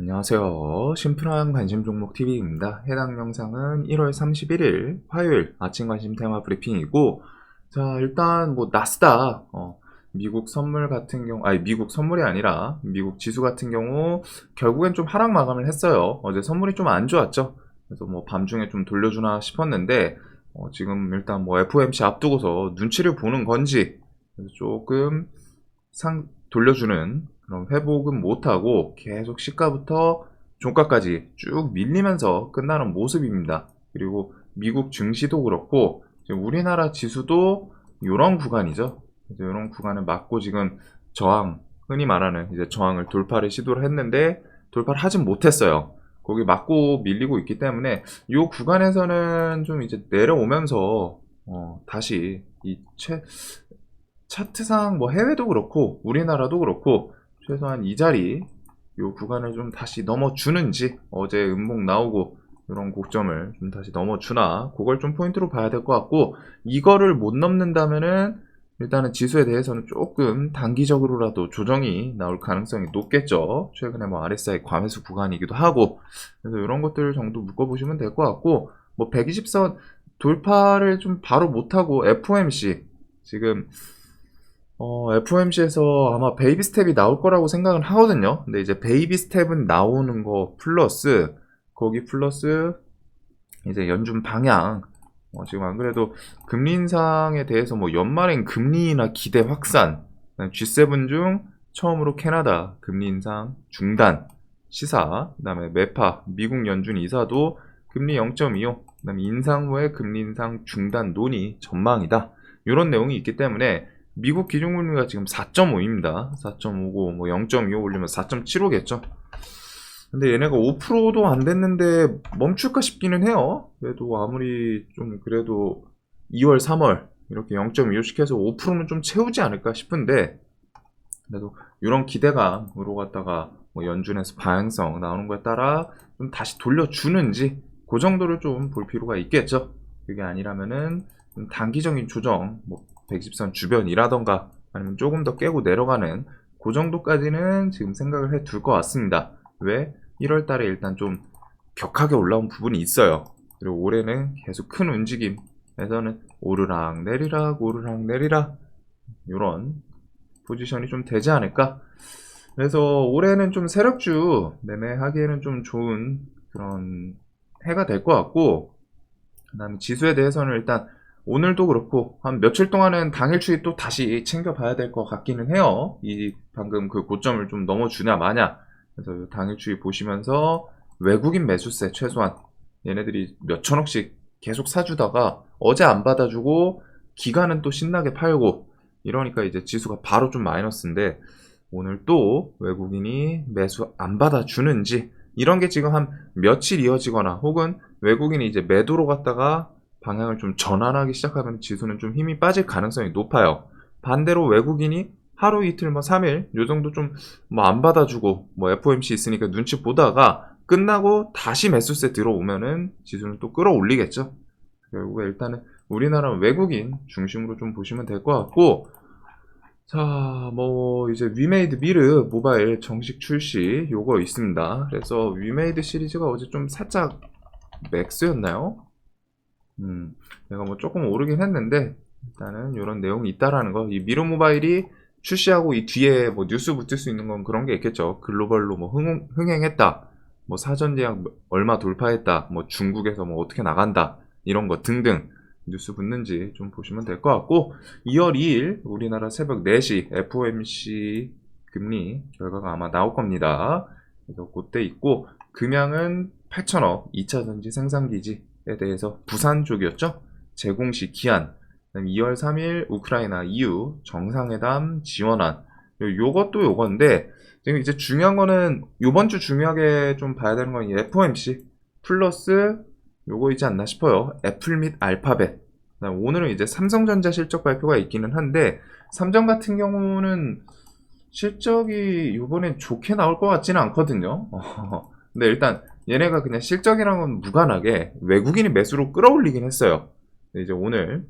안녕하세요. 심플한 관심 종목 TV입니다. 해당 영상은 1월 31일 화요일 아침 관심 테마 브리핑이고, 자, 일단 뭐 나스닥, 미국 선물 같은 경우, 아니 미국 선물이 아니라 미국 지수 같은 경우 결국엔 좀 하락 마감을 했어요. 어제 선물이 좀 안 좋았죠. 그래서 뭐 밤중에 좀 돌려주나 싶었는데, 지금 일단 뭐 FOMC 앞두고서 눈치를 보는 건지, 그래서 조금 돌려주는 그런 회복은 못하고 계속 시가부터 종가까지 쭉 밀리면서 끝나는 모습입니다. 그리고 미국 증시도 그렇고 지금 우리나라 지수도 이런 구간이죠. 이런 구간을 맞고 지금 저항, 흔히 말하는 이제 저항을 돌파를 시도를 했는데 돌파를 하진 못했어요. 거기 맞고 밀리고 있기 때문에 이 구간에서는 좀 이제 내려오면서 다시 이 차트상 뭐 해외도 그렇고 우리나라도 그렇고 최소한 이 자리 요 구간을 좀 다시 넘어주는지, 어제 음봉 나오고 이런 고점을 좀 다시 넘어주나 그걸 좀 포인트로 봐야 될 것 같고, 이거를 못 넘는다면은 일단은 지수에 대해서는 조금 단기적으로라도 조정이 나올 가능성이 높겠죠. 최근에 뭐 RSI 과매수 구간이기도 하고, 그래서 이런 것들 정도 묶어보시면 될 것 같고, 뭐 120선 돌파를 좀 바로 못하고 FOMC 지금 FOMC에서 아마 베이비 스텝이 나올 거라고 생각은 하거든요. 근데 이제 베이비 스텝은 나오는 거 플러스, 거기 플러스 이제 연준 방향, 지금 안 그래도 금리 인상에 대해서 뭐 연말엔 금리나 기대 확산, G7 중 처음으로 캐나다 금리 인상 중단 시사, 그다음에 메파 미국 연준 이사도 금리 0.25, 그다음에 인상 후에 금리 인상 중단 논의 전망이다. 이런 내용이 있기 때문에 미국 기준금리가 지금 4.5입니다. 4.5고 뭐 0.25 올리면 4.75겠죠. 근데 얘네가 5%도 안 됐는데 멈출까 싶기는 해요. 그래도 아무리 좀 그래도 2월, 3월 이렇게 0.25씩 해서 5%는 좀 채우지 않을까 싶은데, 그래도 이런 기대감으로 갖다가 뭐 연준에서 방향성 나오는 거에 따라 좀 다시 돌려주는지 그 정도를 좀 볼 필요가 있겠죠. 그게 아니라면은 좀 단기적인 조정, 뭐 110선 주변이라던가 아니면 조금 더 깨고 내려가는 그 정도까지는 지금 생각을 해 둘 것 같습니다. 왜? 1월 달에 일단 좀 격하게 올라온 부분이 있어요. 그리고 올해는 계속 큰 움직임에서는 오르락 내리락 오르락 내리락 이런 포지션이 좀 되지 않을까. 그래서 올해는 좀 세력주 매매하기에는 좀 좋은 그런 해가 될 것 같고, 그다음에 지수에 대해서는 일단 오늘도 그렇고 한 며칠 동안은 당일 추이 또 다시 챙겨봐야 될 것 같기는 해요. 이 방금 그 고점을 좀 넘어주냐 마냐. 그래서 당일 추이 보시면서 외국인 매수세 최소한 얘네들이 몇 천억씩 계속 사주다가 어제 안 받아주고 기간은 또 신나게 팔고 이러니까 이제 지수가 바로 좀 마이너스인데, 오늘 또 외국인이 매수 안 받아주는지 이런 게 지금 한 며칠 이어지거나 혹은 외국인이 이제 매도로 갔다가 방향을 좀 전환하기 시작하면 지수는 좀 힘이 빠질 가능성이 높아요. 반대로 외국인이 하루 이틀 뭐 3일 요 정도 좀 뭐 안 받아주고 뭐 FOMC 있으니까 눈치 보다가 끝나고 다시 매수세 들어오면은 지수는 또 끌어올리겠죠. 결국에 일단은 우리나라 외국인 중심으로 좀 보시면 될 것 같고, 자, 뭐 이제 위메이드 미르 모바일 정식 출시 요거 있습니다. 그래서 위메이드 시리즈가 어제 좀 살짝 맥스였나요? 내가 뭐 조금 오르긴 했는데 일단은 이런 내용이 있다라는 거. 이 미르 모바일이 출시하고 이 뒤에 뭐 뉴스 붙을 수 있는 건 그런 게 있겠죠. 글로벌로 뭐 흥행했다, 뭐 사전 예약 얼마 돌파했다, 뭐 중국에서 뭐 어떻게 나간다 이런 거 등등 뉴스 붙는지 좀 보시면 될 것 같고, 2월 2일 우리나라 새벽 4시 FOMC 금리 결과가 아마 나올 겁니다. 그래서 그때 있고, 금양은 8천억 2차 전지 생산기지에 대해서 부산 쪽이었죠. 제공시 기한, 2월 3일 우크라이나 EU 정상회담 지원안, 요것도 요건데 지금 이제 중요한 거는 요번 주 중요하게 좀 봐야 되는 건 이 FOMC 플러스 요거이지 않나 싶어요. 애플 및 알파벳. 오늘은 이제 삼성전자 실적 발표가 있기는 한데, 삼성 같은 경우는 실적이 이번엔 좋게 나올 것 같지는 않거든요. 근데 일단 얘네가 그냥 실적이랑 은 무관하게 외국인이 매수로 끌어올리긴 했어요. 근데 이제 오늘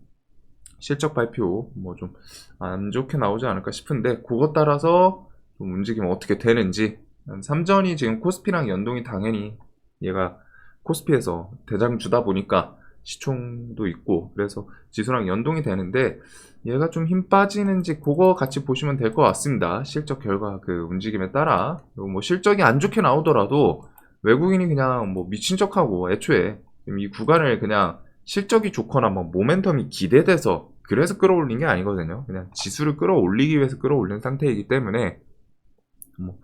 실적 발표 뭐 좀 안 좋게 나오지 않을까 싶은데, 그것 따라서 좀 움직이면 어떻게 되는지 삼전이 지금 코스피랑 연동이 당연히 얘가 코스피에서 대장주다 보니까 시총도 있고 그래서 지수랑 연동이 되는데 얘가 좀 힘 빠지는지 그거 같이 보시면 될 것 같습니다. 실적 결과 그 움직임에 따라. 그리고 뭐 실적이 안 좋게 나오더라도 외국인이 그냥 뭐 미친 척하고 애초에 이 구간을 그냥 실적이 좋거나 뭐 모멘텀이 기대돼서 그래서 끌어올린 게 아니거든요. 그냥 지수를 끌어올리기 위해서 끌어올린 상태이기 때문에 뭐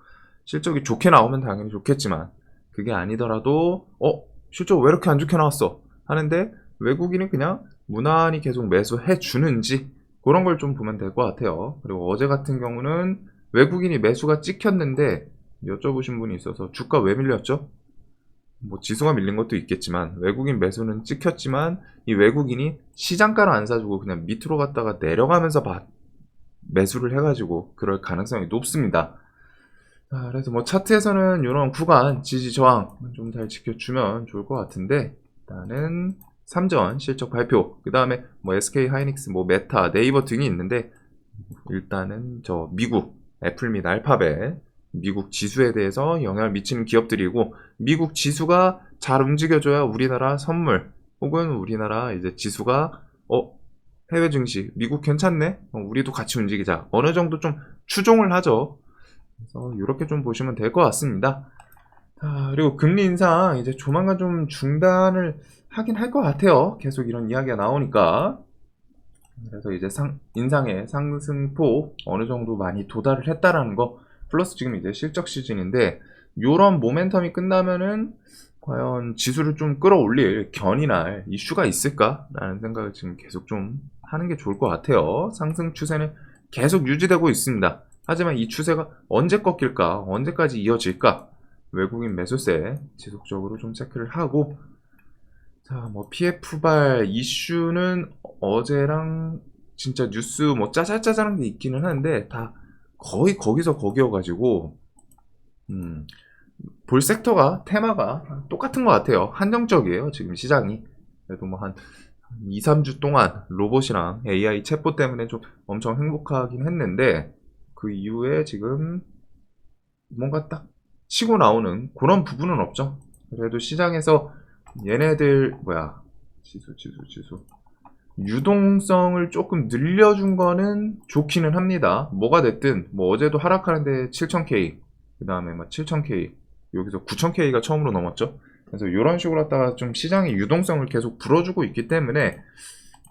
실적이 좋게 나오면 당연히 좋겠지만 그게 아니더라도 실적 왜 이렇게 안 좋게 나왔어 하는데 외국인이 그냥 무난히 계속 매수해 주는지 그런 걸 좀 보면 될 것 같아요. 그리고 어제 같은 경우는 외국인이 매수가 찍혔는데 여쭤보신 분이 있어서 주가 왜 밀렸죠? 뭐 지수가 밀린 것도 있겠지만 외국인 매수는 찍혔지만 이 외국인이 시장가로 안 사주고 그냥 밑으로 갔다가 내려가면서 매수를 해가지고 그럴 가능성이 높습니다. 그래서 뭐 차트에서는 이런 구간 지지 저항 좀 잘 지켜주면 좋을 것 같은데 일단은 삼전 실적 발표 그 다음에 뭐 SK 하이닉스 뭐 메타 네이버 등이 있는데 일단은 저 미국 애플 및 알파벳 미국 지수에 대해서 영향을 미치는 기업들이고 미국 지수가 잘 움직여줘야 우리나라 선물 혹은 우리나라 이제 지수가 해외 증시 미국 괜찮네 우리도 같이 움직이자 어느 정도 좀 추종을 하죠. 그래서 이렇게 좀 보시면 될 것 같습니다. 그리고 금리 인상 이제 조만간 좀 중단을 하긴 할 것 같아요. 계속 이런 이야기가 나오니까. 그래서 이제 인상의 상승폭 어느 정도 많이 도달을 했다라는 거 플러스 지금 이제 실적 시즌인데 요런 모멘텀이 끝나면은 과연 지수를 좀 끌어올릴 견이 날 이슈가 있을까라는 생각을 지금 계속 좀 하는 게 좋을 것 같아요. 상승 추세는 계속 유지되고 있습니다. 하지만 이 추세가 언제 꺾일까 언제까지 이어질까 외국인 매수세 지속적으로 좀 체크를 하고 자, 뭐 PF발 이슈는 어제랑 진짜 뉴스 뭐 짜잘짜잘한 게 있기는 한데 다 거의 거기서 거기여가지고 볼 섹터가 테마가 똑같은 것 같아요. 한정적이에요 지금 시장이. 그래도 뭐 한 2, 3주 동안 로봇이랑 AI 챗봇 때문에 좀 엄청 행복하긴 했는데 그 이후에 지금 뭔가 딱 치고 나오는 그런 부분은 없죠. 그래도 시장에서 얘네들 지수 유동성을 조금 늘려준 거는 좋기는 합니다. 뭐가 됐든 뭐 어제도 하락하는데 7000K 그 다음에 막 7000K 여기서 9000K가 처음으로 넘었죠. 그래서 이런 식으로 갖다가 좀 시장의 유동성을 계속 불어주고 있기 때문에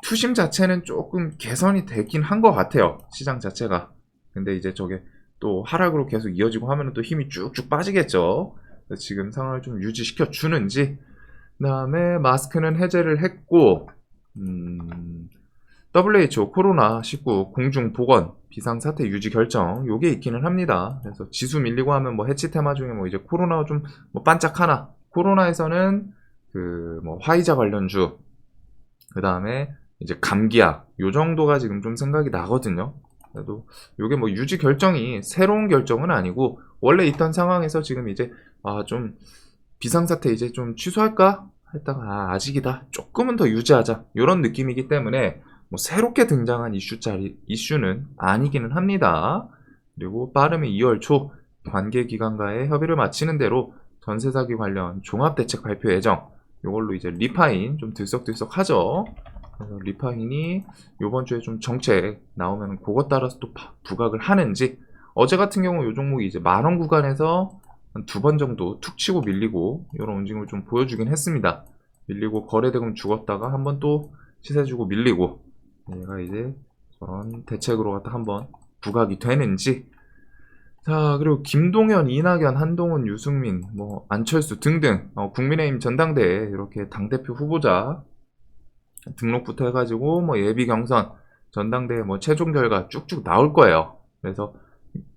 투심 자체는 조금 개선이 되긴 한 것 같아요. 시장 자체가. 근데 이제 저게 또 하락으로 계속 이어지고 하면 또 힘이 쭉쭉 빠지겠죠. 지금 상황을 좀 유지시켜 주는지 그 다음에 마스크는 해제를 했고 WHO 코로나19 공중보건 비상사태 유지 결정 요게 있기는 합니다. 그래서 지수 밀리고 하면 뭐 해치 테마 중에 뭐 이제 코로나 좀 뭐 반짝하나 코로나에서는 그 뭐 화이자 관련주 그 다음에 이제 감기약 요 정도가 지금 좀 생각이 나거든요. 그래도 요게 뭐 유지 결정이 새로운 결정은 아니고 원래 있던 상황에서 지금 이제 좀 비상사태 이제 좀 취소할까 했다가 아직이다 조금은 더 유지하자 이런 느낌이기 때문에 뭐 새롭게 등장한 이슈는 아니기는 합니다. 그리고 빠르면 2월 초 관계기관과의 협의를 마치는 대로 전세 사기 관련 종합대책 발표 예정 이걸로 이제 리파인 좀 들썩들썩 하죠. 그래서 리파인이 이번 주에 좀 정책 나오면 그것 따라서 또 부각을 하는지 어제 같은 경우 이 종목이 이제 만원 구간에서 한 2번 정도 툭 치고 밀리고 이런 움직임을 좀 보여주긴 했습니다. 밀리고 거래대금 죽었다가 한번 또 시세 주고 밀리고 얘가 이제 저런 대책으로 갖다 한번 부각이 되는지 자 그리고 김동연, 이낙연, 한동훈, 유승민, 뭐 안철수 등등 국민의힘 전당대회 이렇게 당대표 후보자 등록부터 해가지고 뭐 예비 경선 전당대회 뭐 최종 결과 쭉쭉 나올 거예요. 그래서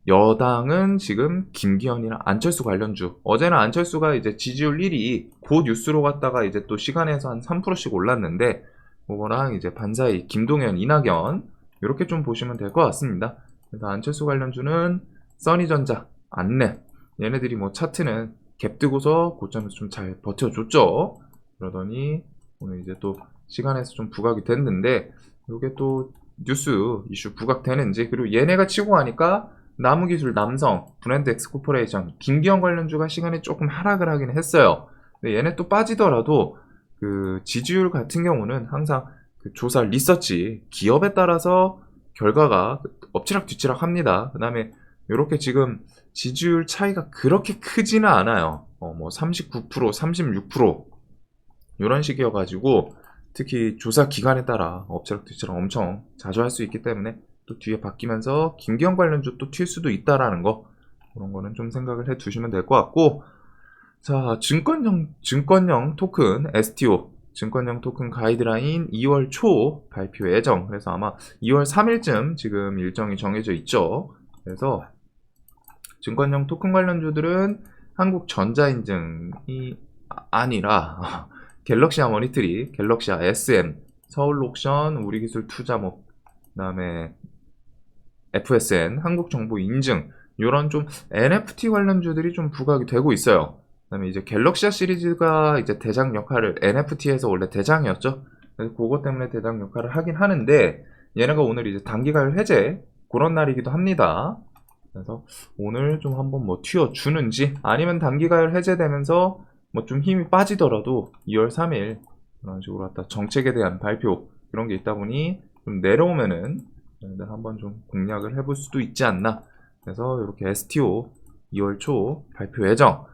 여당은 지금 김기현이랑 안철수 관련주 어제는 안철수가 이제 지지율 1위 그 뉴스로 갔다가 이제 또 시간에서 한 3%씩 올랐는데 그거랑 이제 반사이 김동연, 이낙연 이렇게 좀 보시면 될 것 같습니다. 그래서 안철수 관련주는 써니전자, 안랩 얘네들이 뭐 차트는 갭 뜨고서 고점에서 좀 잘 버텨줬죠. 그러더니 오늘 이제 또 시간에서 좀 부각이 됐는데 이게 또 뉴스 이슈 부각되는지 그리고 얘네가 치고 가니까 나무기술, 남성, 브랜드 엑스 코퍼레이션, 김기현 관련주가 시간에 조금 하락을 하긴 했어요. 근데 얘네 또 빠지더라도 그 지지율 같은 경우는 항상 그 조사 리서치 기업에 따라서 결과가 엎치락뒤치락 합니다. 그 다음에 이렇게 지금 지지율 차이가 그렇게 크지는 않아요. 뭐 39%, 36% 이런 식이어가지고 특히 조사 기간에 따라 엎치락뒤치락 엄청 자주 할 수 있기 때문에 또 뒤에 바뀌면서 김기현 관련주 또 튈 수도 있다라는 거, 그런 거는 좀 생각을 해 두시면 될 것 같고, 자, 증권형 토큰 STO 증권형 토큰 가이드라인 2월 초 발표 예정. 그래서 아마 2월 3일쯤 지금 일정이 정해져 있죠. 그래서 증권형 토큰 관련주들은 한국전자인증이 아니라 갤럭시아 머니트리, 갤럭시아 SM, 서울옥션, 우리기술투자, 뭐 그다음에 FSN, 한국정보인증, 이런 좀 NFT 관련주들이 좀 부각이 되고 있어요. 그다음에 이제 갤럭시아 시리즈가 이제 대장 역할을, NFT에서 원래 대장이었죠. 그래서 그것 때문에 대장 역할을 하긴 하는데, 얘네가 오늘 이제 단기가율 해제 그런 날이기도 합니다. 그래서 오늘 좀 한번 뭐 튀어주는지, 아니면 단기가율 해제되면서 뭐 좀 힘이 빠지더라도 2월 3일 그런 식으로 갖다 정책에 대한 발표 그런 게 있다 보니 좀 내려오면은 한번 좀 공략을 해볼 수도 있지 않나. 그래서 이렇게 STO 2월 초 발표 예정.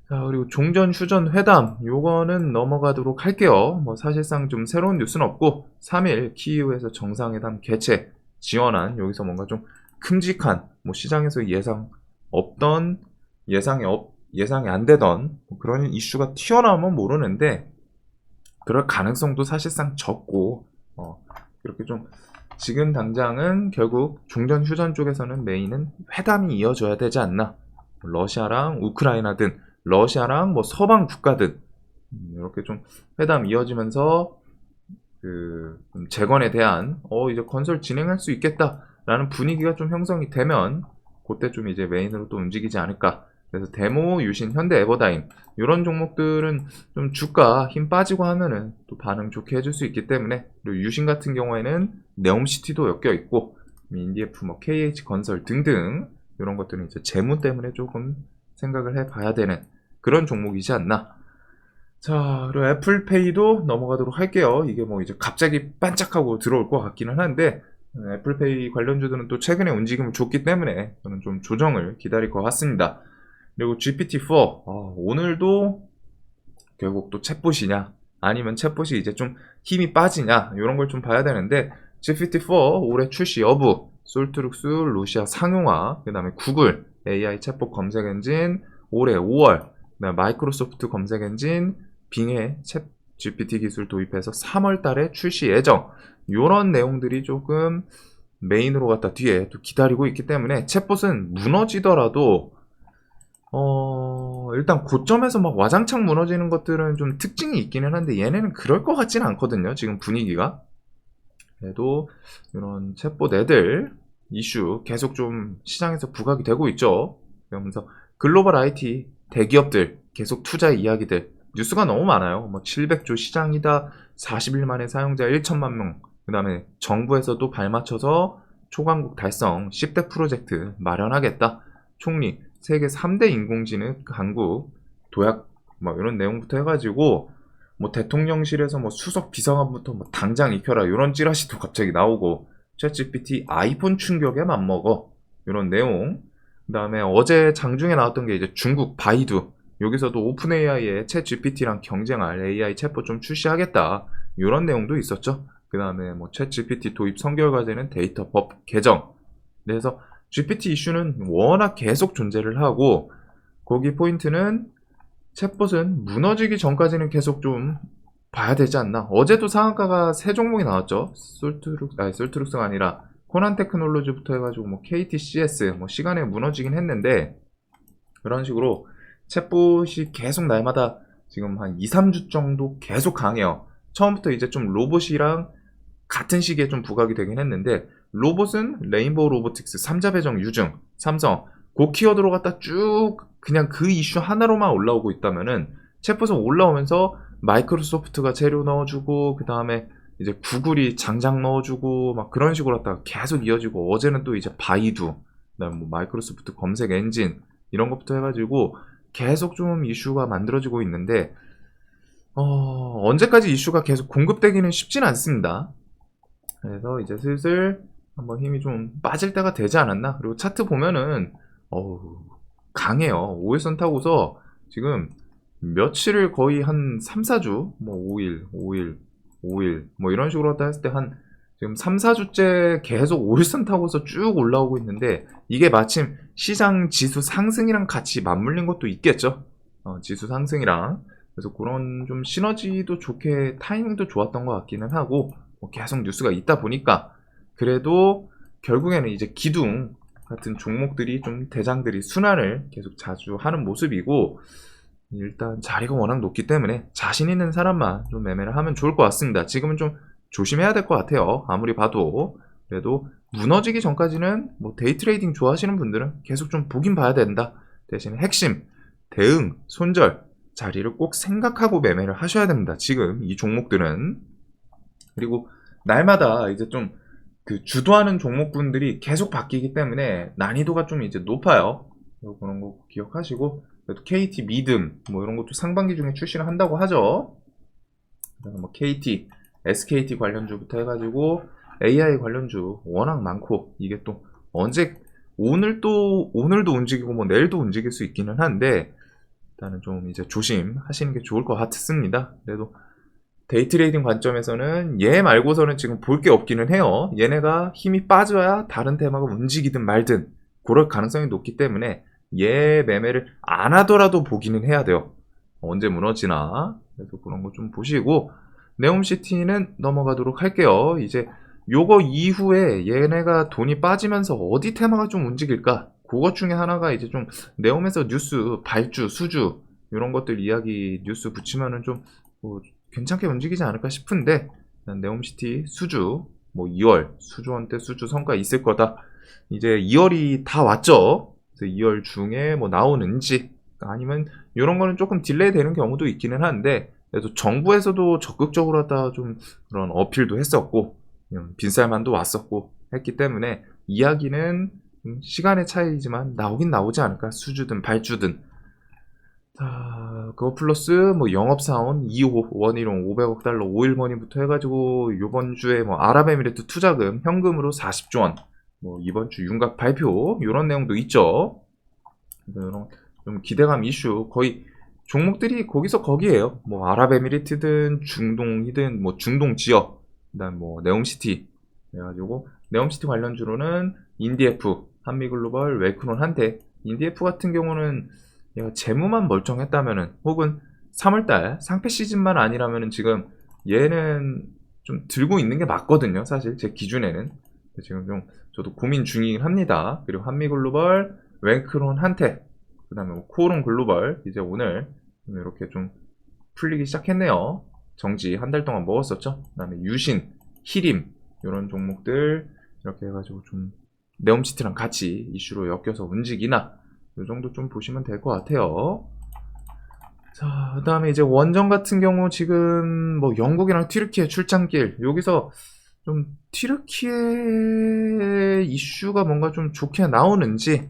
자, 그리고 종전 휴전 회담 요거는 넘어가도록 할게요. 뭐 사실상 좀 새로운 뉴스는 없고 3일 키이우에서 정상회담 개최 지원안, 여기서 뭔가 좀 큼직한 뭐 시장에서 예상 없던 예상이 안 되던 뭐 그런 이슈가 튀어나오면 모르는데, 그럴 가능성도 사실상 적고, 이렇게 좀 지금 당장은 결국 종전 휴전 쪽에서는 메인은 회담이 이어져야 되지 않나. 러시아랑 우크라이나든 러시아랑 뭐 서방 국가든 이렇게 좀 회담 이어지면서 그 재건에 대한 이제 건설 진행할 수 있겠다라는 분위기가 좀 형성이 되면 그때 좀 이제 메인으로 또 움직이지 않을까. 그래서 데모, 유신, 현대, 에버다임 이런 종목들은 좀 주가 힘 빠지고 하면은 또 반응 좋게 해줄 수 있기 때문에, 그리고 유신 같은 경우에는 네옴시티도 엮여 있고 인디에프, 뭐 KH 건설 등등 이런 것들은 이제 재무 때문에 조금 생각을 해봐야 되는 그런 종목이지 않나. 자, 그리고 애플페이도 넘어가도록 할게요. 이게 뭐 이제 갑자기 반짝하고 들어올 것 같기는 한데, 애플페이 관련주들은 또 최근에 움직임을 줬기 때문에 저는 좀 조정을 기다릴 것 같습니다. 그리고 GPT-4 오늘도 결국 또 챗봇이냐 아니면 챗봇이 이제 좀 힘이 빠지냐 이런 걸 좀 봐야 되는데, GPT-4 올해 출시 여부, 솔트룩스 루시아 상용화, 그 다음에 구글 AI 챗봇 검색 엔진 올해 5월, 그다음에 마이크로소프트 검색 엔진 빙의 챗 GPT 기술 도입해서 3월 달에 출시 예정. 이런 내용들이 조금 메인으로 갖다 뒤에 또 기다리고 있기 때문에, 챗봇은 무너지더라도 일단 고점에서 막 와장창 무너지는 것들은 좀 특징이 있기는 한데, 얘네는 그럴 것 같지는 않거든요, 지금 분위기가. 그래도 이런 챗봇 애들 이슈 계속 좀 시장에서 부각이 되고 있죠. 그러면서 글로벌 IT 대기업들 계속 투자 이야기들, 뉴스가 너무 많아요. 뭐 700조 시장이다, 40일 만에 사용자 1천만 명, 그 다음에 정부에서도 발맞춰서 초강국 달성 10대 프로젝트 마련하겠다, 총리 세계 3대 인공지능 강국 도약, 뭐 이런 내용부터 해가지고 뭐 대통령실에서 뭐 수석 비서관부터 뭐 당장 익혀라 이런 찌라시도 갑자기 나오고, 챗GPT 아이폰 충격에 맞먹어 이런 내용. 그 다음에 어제 장중에 나왔던 게 이제 중국 바이두, 여기서도 오픈 AI의 챗GPT랑 경쟁할 AI 챗봇 좀 출시하겠다 이런 내용도 있었죠. 그 다음에 뭐 챗GPT 도입 선결과제는 데이터법 개정. 그래서 GPT 이슈는 워낙 계속 존재를 하고, 거기 포인트는 챗봇은 무너지기 전까지는 계속 좀 봐야 되지 않나. 어제도 상한가가 세 종목이 나왔죠. 솔트룩스가 아니라 코난 테크놀로지부터 해가지고 뭐 KTCS 뭐 시간에 무너지긴 했는데, 그런 식으로 챗봇이 계속 날마다 지금 한 2, 3주 정도 계속 강해요. 처음부터 이제 좀 로봇이랑 같은 시기에 좀 부각이 되긴 했는데, 로봇은 레인보우 로보틱스, 삼자배정 유증, 삼성 그 키워드로 갖다 쭉 그냥 그 이슈 하나로만 올라오고 있다면은, 챗봇은 올라오면서 마이크로소프트가 재료 넣어주고, 그 다음에 이제 구글이 장작 넣어주고 막 그런 식으로 갖다가 계속 이어지고, 어제는 또 이제 바이두 그다음 뭐 마이크로소프트 검색 엔진 이런 것부터 해가지고 계속 좀 이슈가 만들어지고 있는데 언제까지 이슈가 계속 공급되기는 쉽진 않습니다. 그래서 이제 슬슬 한번 힘이 좀 빠질 때가 되지 않았나. 그리고 차트 보면은 어우 강해요. 5일선 타고서 지금 며칠을 거의 한 3, 4주 뭐 5일 뭐 이런 식으로 하다 했을 때 한 지금 3, 4주째 계속 5일선 타고서 쭉 올라오고 있는데 이게 마침 시장 지수 상승이랑 같이 맞물린 것도 있겠죠. 지수 상승이랑. 그래서 그런 좀 시너지도 좋게 타이밍도 좋았던 것 같기는 하고 뭐 계속 뉴스가 있다 보니까 그래도 결국에는 이제 기둥 같은 종목들이 좀 대장들이 순환을 계속 자주 하는 모습이고 일단 자리가 워낙 높기 때문에 자신 있는 사람만 좀 매매를 하면 좋을 것 같습니다. 지금은 좀 조심해야 될 것 같아요. 아무리 봐도. 그래도 무너지기 전까지는 뭐 데이 트레이딩 좋아하시는 분들은 계속 좀 보긴 봐야 된다. 대신에 핵심, 대응, 손절, 자리를 꼭 생각하고 매매를 하셔야 됩니다. 지금 이 종목들은. 그리고 날마다 이제 좀 그 주도하는 종목군들이 계속 바뀌기 때문에 난이도가 좀 이제 높아요. 그런 거 기억하시고 그래도 KT 믿음 뭐 이런 것도 상반기 중에 출시를 한다고 하죠. 뭐 KT, SKT 관련주부터 해가지고 AI 관련주 워낙 많고 이게 또 언제 오늘도 움직이고 뭐 내일도 움직일 수 있기는 한데 일단은 좀 이제 조심하시는 게 좋을 것 같습니다. 그래도 데이 트레이딩 관점에서는 얘 말고서는 지금 볼 게 없기는 해요. 얘네가 힘이 빠져야 다른 테마가 움직이든 말든 그럴 가능성이 높기 때문에 얘 매매를 안 하더라도 보기는 해야 돼요. 언제 무너지나. 그래서 그런 거 좀 보시고 네옴시티는 넘어가도록 할게요. 이제 요거 이후에 얘네가 돈이 빠지면서 어디 테마가 좀 움직일까? 그것 중에 하나가 이제 좀 네옴에서 뉴스, 발주, 수주 이런 것들 이야기 뉴스 붙이면은 좀뭐 괜찮게 움직이지 않을까 싶은데 네옴시티 수주 뭐 2월 수주원 때 수주 성과 있을 거다. 이제 2월이 다 왔죠. 그래서 2월 중에 뭐 나오는지 아니면 이런 거는 조금 딜레이 되는 경우도 있기는 한데 그래도 정부에서도 적극적으로 하다 좀 그런 어필도 했었고 빈살만도 왔었고 했기 때문에 이야기는 시간의 차이지만 나오긴 나오지 않을까. 수주든 발주든. 자, 그거 플러스 뭐 영업사원 2호 원희룡 500억 달러 5일머니부터 해가지고 요번 주에 뭐 아랍에미리트 투자금 현금으로 40조 원, 뭐 이번 주 윤곽 발표 이런 내용도 있죠. 이런 좀 기대감 이슈 거의 종목들이 거기서 거기에요. 뭐 아랍에미리트든 중동이든 뭐 중동 지역, 그다음 뭐 네옴시티 그래가지고 네옴시티 관련주로는 인디에프, 한미글로벌, 웰크론 한테. 인디에프 같은 경우는 얘가 재무만 멀쩡했다면은 혹은 3월달 상패 시즌만 아니라면은 지금 얘는 좀 들고 있는 게 맞거든요. 사실 제 기준에는 지금 좀 저도 고민 중이긴 합니다. 그리고 한미글로벌, 웰크론 한테, 그다음에 뭐 코오롱 글로벌 이제 오늘 이렇게 좀 풀리기 시작했네요. 정지 한 달 동안 먹었었죠. 그다음에 유신, 히림 이런 종목들 이렇게 해가지고 좀 네옴시티랑 같이 이슈로 엮여서 움직이나 이 정도 좀 보시면 될 것 같아요. 자, 그 다음에 이제 원전 같은 경우 지금 뭐 영국이랑 튀르키예 출장길 여기서 좀 튀르키예 이슈가 뭔가 좀 좋게 나오는지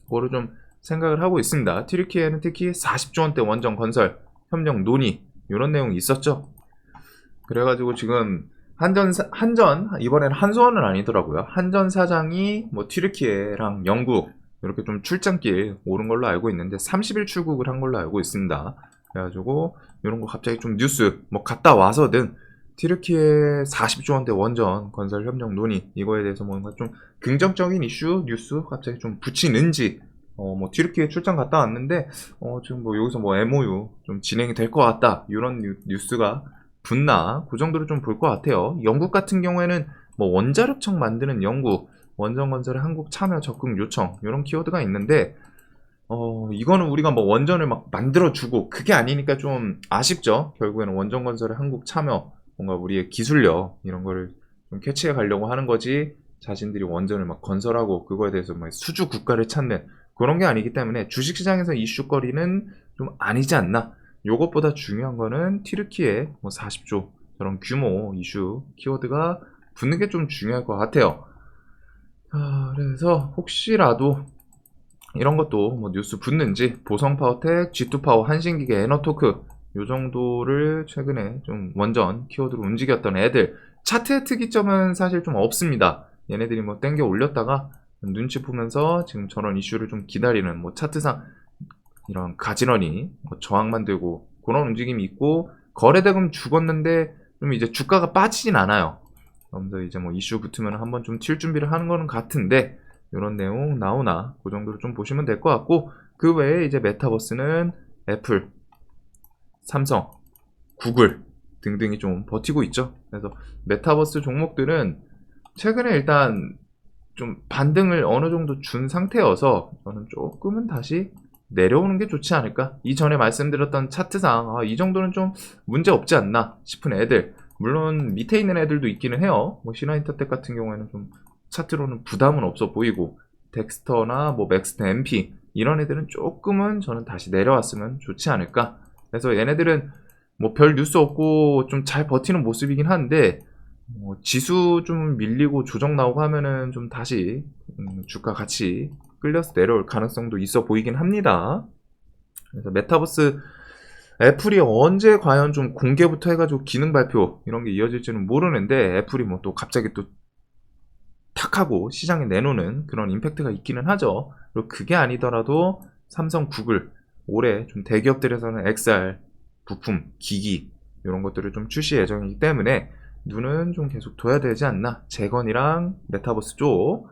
그거를 좀 생각을 하고 있습니다. 튀르키예는 특히 40조 원대 원전 건설 협력 논의 이런 내용이 있었죠. 그래가지고 지금 한전 이번에는 한수원은 아니더라고요. 한전 사장이 뭐 튀르키예랑 영국 이렇게 좀 출장길 오른 걸로 알고 있는데 30일 출국을 한 걸로 알고 있습니다. 그래가지고 이런 거 갑자기 좀 뉴스 뭐 갔다 와서든 튀르키예 40조 원대 원전 건설 협력 논의 이거에 대해서 뭔가 좀 긍정적인 이슈 뉴스 갑자기 좀 붙이는지 뭐 튀르키예 출장 갔다 왔는데 지금 뭐 여기서 뭐 MOU 좀 진행이 될 것 같다 이런 뉴스가 붙나 그 정도로 좀 볼 것 같아요. 영국 같은 경우에는 뭐 원자력청 만드는 영국 원전 건설에 한국 참여 적극 요청 이런 키워드가 있는데 이거는 우리가 뭐 원전을 막 만들어주고 그게 아니니까 좀 아쉽죠. 결국에는 원전 건설에 한국 참여 뭔가 우리의 기술력 이런 거를 좀 캐치해 가려고 하는 거지 자신들이 원전을 막 건설하고 그거에 대해서 막 수주 국가를 찾는 그런 게 아니기 때문에 주식시장에서 이슈거리는 좀 아니지 않나. 요것보다 중요한 거는 튀르키예 뭐 40조 저런 규모 이슈 키워드가 붙는 게 좀 중요할 것 같아요. 그래서 혹시라도 이런 것도 뭐 뉴스 붙는지 보성파워텍, G2파워, 한신기계, 에너토크 요 정도를 최근에 좀 원전 키워드로 움직였던 애들 차트의 특이점은 사실 좀 없습니다. 얘네들이 뭐 땡겨 올렸다가 눈치 보면서 지금 저런 이슈를 좀 기다리는 뭐 차트상 이런 가지런히 뭐 저항 만들고 그런 움직임이 있고 거래대금 죽었는데 좀 이제 주가가 빠지진 않아요. 그러면서 이제 뭐 이슈 붙으면 한번 좀 튈 준비를 하는 거는 같은데 이런 내용 나오나 그 정도로 좀 보시면 될 것 같고 그 외에 이제 메타버스는 애플, 삼성, 구글 등등이 좀 버티고 있죠. 그래서 메타버스 종목들은 최근에 일단 좀 반등을 어느 정도 준 상태여서 저는 조금은 다시 내려오는 게 좋지 않을까. 이전에 말씀드렸던 차트상 이 정도는 좀 문제 없지 않나 싶은 애들 물론 밑에 있는 애들도 있기는 해요. 뭐 신화인터텍 같은 경우에는 좀 차트로는 부담은 없어 보이고 덱스터나 뭐 맥스트 MP 이런 애들은 조금은 저는 다시 내려왔으면 좋지 않을까. 그래서 얘네들은 뭐 별 뉴스 없고 좀 잘 버티는 모습이긴 한데 지수 좀 밀리고 조정 나오고 하면은 좀 다시 주가 같이 끌려서 내려올 가능성도 있어 보이긴 합니다. 그래서 메타버스 애플이 언제 과연 좀 공개부터 해가지고 기능 발표 이런 게 이어질지는 모르는데 애플이 뭐 또 갑자기 또 탁 하고 시장에 내놓는 그런 임팩트가 있기는 하죠. 그리고 그게 아니더라도 삼성, 구글 올해 좀 대기업들에서는 XR 부품, 기기 이런 것들을 좀 출시 예정이기 때문에 눈은 좀 계속 둬야 되지 않나. 재건이랑 메타버스 쪽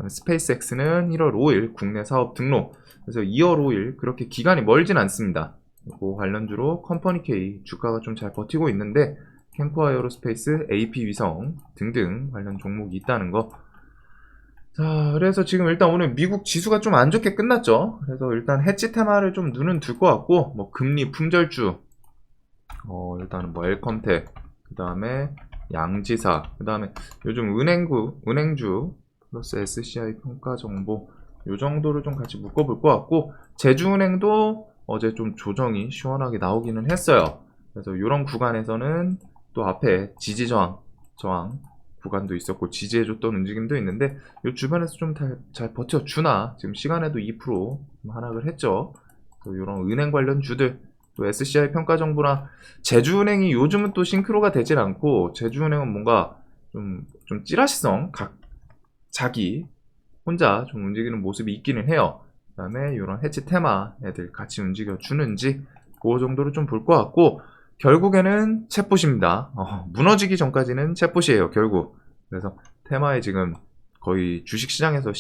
스페이스X는 1월 5일 국내 사업 등록 그래서 2월 5일 그렇게 기간이 멀진 않습니다. 그 관련주로 컴퍼니 K 주가가 좀 잘 버티고 있는데 캠코아 에어로스페이스, AP 위성 등등 관련 종목이 있다는 거. 자, 그래서 지금 일단 오늘 미국 지수가 좀 안 좋게 끝났죠. 그래서 일단 해치 테마를 좀 눈은 둘 것 같고 뭐 금리 품절주 일단은 뭐 엘컴텍 그 다음에 양지사 그 다음에 요즘 은행주 플러스 SCI 평가 정보 요 정도를 좀 같이 묶어볼 것 같고 제주은행도 어제 좀 조정이 시원하게 나오기는 했어요. 그래서 이런 구간에서는 또 앞에 지지 저항 구간도 있었고 지지해줬던 움직임도 있는데 이 주변에서 좀 잘 버텨주나 지금 시간에도 2% 하락을 했죠. 이런 은행 관련 주들 또 SCI 평가 정보나 제주은행이 요즘은 또 싱크로가 되질 않고 제주은행은 뭔가 좀 찌라시성 자기 혼자 좀 움직이는 모습이 있기는 해요. 그 다음에 이런 해치 테마 애들 같이 움직여 주는지 그 정도로 좀 볼 것 같고 결국에는 챗봇입니다. 무너지기 전까지는 챗봇이에요 결국. 그래서 테마에 지금 거의 주식시장에서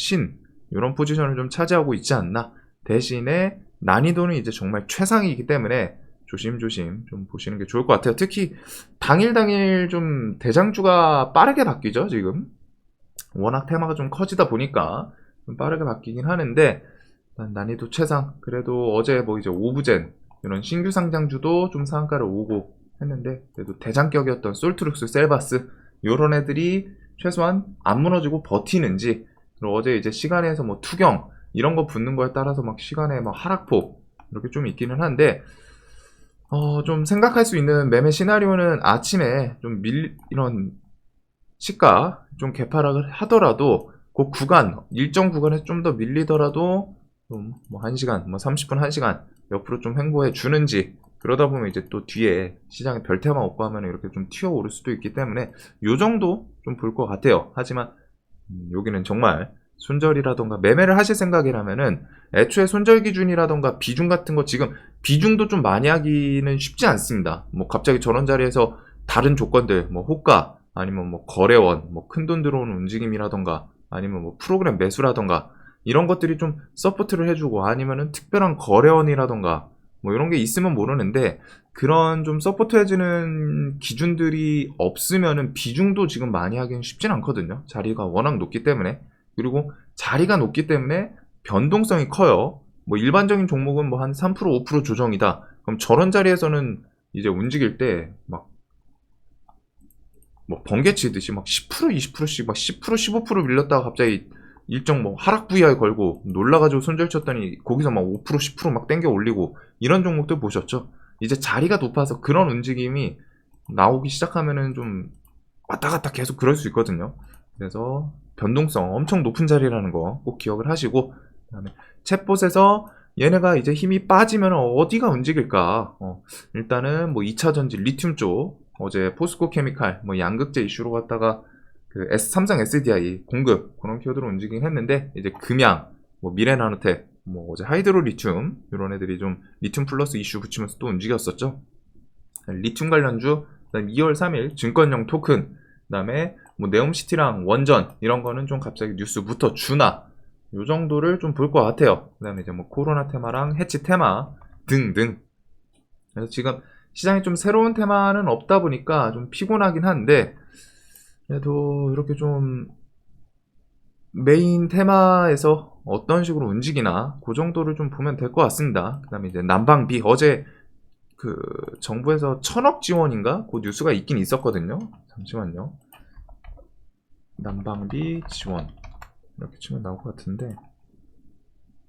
이런 포지션을 좀 차지하고 있지 않나. 대신에 난이도는 이제 정말 최상이기 때문에 조심조심 좀 보시는 게 좋을 것 같아요. 특히 당일 좀 대장주가 빠르게 바뀌죠 지금. 워낙 테마가 좀 커지다 보니까 좀 빠르게 바뀌긴 하는데 난이도 최상. 그래도 어제 뭐 이제 오브젠 이런 신규 상장주도 좀 상한가를 오고 했는데 그래도 대장격이었던 솔트룩스, 셀바스 이런 애들이 최소한 안 무너지고 버티는지 그리고 어제 이제 시간에서 뭐 투경 이런 거 붙는 거에 따라서 막 시간에 막 하락폭 이렇게 좀 있기는 한데 좀 생각할 수 있는 매매 시나리오는 아침에 좀 이런 시가 좀 개파락을 하더라도 그 구간 일정 구간에서 좀 더 밀리더라도 좀 뭐 1시간 뭐 30분 1시간 옆으로 좀 횡보해 주는지 그러다 보면 이제 또 뒤에 시장에 별테마 없고 하면 이렇게 좀 튀어 오를 수도 있기 때문에 요 정도 좀 볼 것 같아요. 하지만 여기는 정말 손절이라던가 매매를 하실 생각이라면은 애초에 손절 기준이라던가 비중 같은 거 지금 비중도 좀 많이 하기는 쉽지 않습니다. 뭐 갑자기 저런 자리에서 다른 조건들 뭐 호가 아니면 뭐 거래원 뭐 큰돈 들어오는 움직임이라던가 아니면 뭐 프로그램 매수라던가 이런 것들이 좀 서포트를 해주고 아니면은 특별한 거래원이라던가 뭐 이런 게 있으면 모르는데 그런 좀 서포트 해주는 기준들이 없으면은 비중도 지금 많이 하기는 쉽진 않거든요. 자리가 워낙 높기 때문에. 그리고 자리가 높기 때문에 변동성이 커요. 뭐 일반적인 종목은 뭐 한 3% 5% 조정이다. 그럼 저런 자리에서는 이제 움직일 때 막 뭐 번개 치듯이 막 10% 20%씩 막 10% 15% 밀렸다가 갑자기 일정 뭐 하락 VI 걸고 놀라가지고 손절 쳤더니 거기서 막 5% 10%막 땡겨 올리고 이런 종목들 보셨죠? 이제 자리가 높아서 그런 움직임이 나오기 시작하면은 좀 왔다 갔다 계속 그럴 수 있거든요. 그래서 변동성 엄청 높은 자리라는 거 꼭 기억을 하시고, 그다음에 챗봇에서 얘네가 이제 힘이 빠지면 어디가 움직일까? 일단은 뭐 2차 전지 리튬 쪽 어제 포스코 케미칼 뭐 양극재 이슈로 갔다가 그 삼성 SDI 공급 그런 키워드로 움직이긴 했는데, 이제 금양, 뭐 미래나노텍, 뭐 어제 하이드로 리튬 이런 애들이 좀 리튬 플러스 이슈 붙이면서 또 움직였었죠. 리튬 관련주, 그다음 2월 3일 증권형 토큰, 그다음에 뭐 네옴시티랑 원전 이런 거는 좀 갑자기 뉴스부터 주나 요 정도를 좀 볼 것 같아요. 그다음에 이제 뭐 코로나 테마랑 해치 테마 등등. 그래서 지금 시장에 좀 새로운 테마는 없다 보니까 좀 피곤하긴 한데, 그래도 이렇게 좀 메인 테마에서 어떤 식으로 움직이나 그 정도를 좀 보면 될 것 같습니다. 그다음에 이제 난방비, 어제 그 정부에서 1,000억 지원인가 그 뉴스가 있긴 있었거든요. 잠시만요. 난방비 지원 이렇게 치면 나올 것 같은데,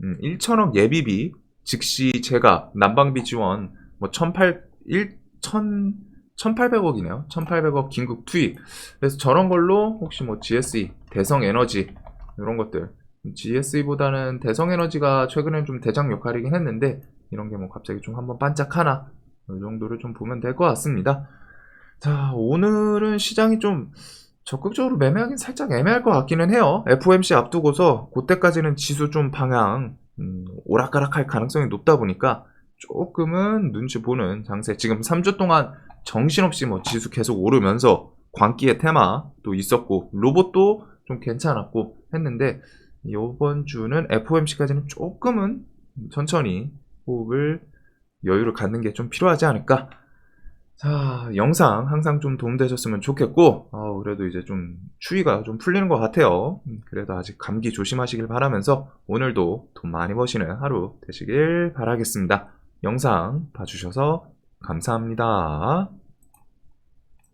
1,000억 예비비 즉시 제가 난방비 지원 뭐 1,800억이네요. 1,800억 긴급 투입. 그래서 저런 걸로 혹시 뭐 GSE, 대성에너지 이런 것들, GSE보다는 대성에너지가 최근엔 좀 대장 역할이긴 했는데, 이런 게 뭐 갑자기 좀 한번 반짝하나 이 정도를 좀 보면 될 것 같습니다. 자, 오늘은 시장이 좀 적극적으로 매매하긴 살짝 애매할 것 같기는 해요. FOMC 앞두고서 그때까지는 지수 좀 방향 오락가락할 가능성이 높다 보니까 조금은 눈치 보는 장세. 지금 3주 동안 정신없이 뭐 지수 계속 오르면서 광기의 테마도 있었고 로봇도 좀 괜찮았고 했는데, 이번 주는 FOMC까지는 조금은 천천히 호흡을 여유를 갖는 게 좀 필요하지 않을까. 자, 영상 항상 좀 도움되셨으면 좋겠고, 그래도 이제 좀 추위가 좀 풀리는 것 같아요. 그래도 아직 감기 조심하시길 바라면서 오늘도 돈 많이 버시는 하루 되시길 바라겠습니다. 영상 봐주셔서 감사합니다.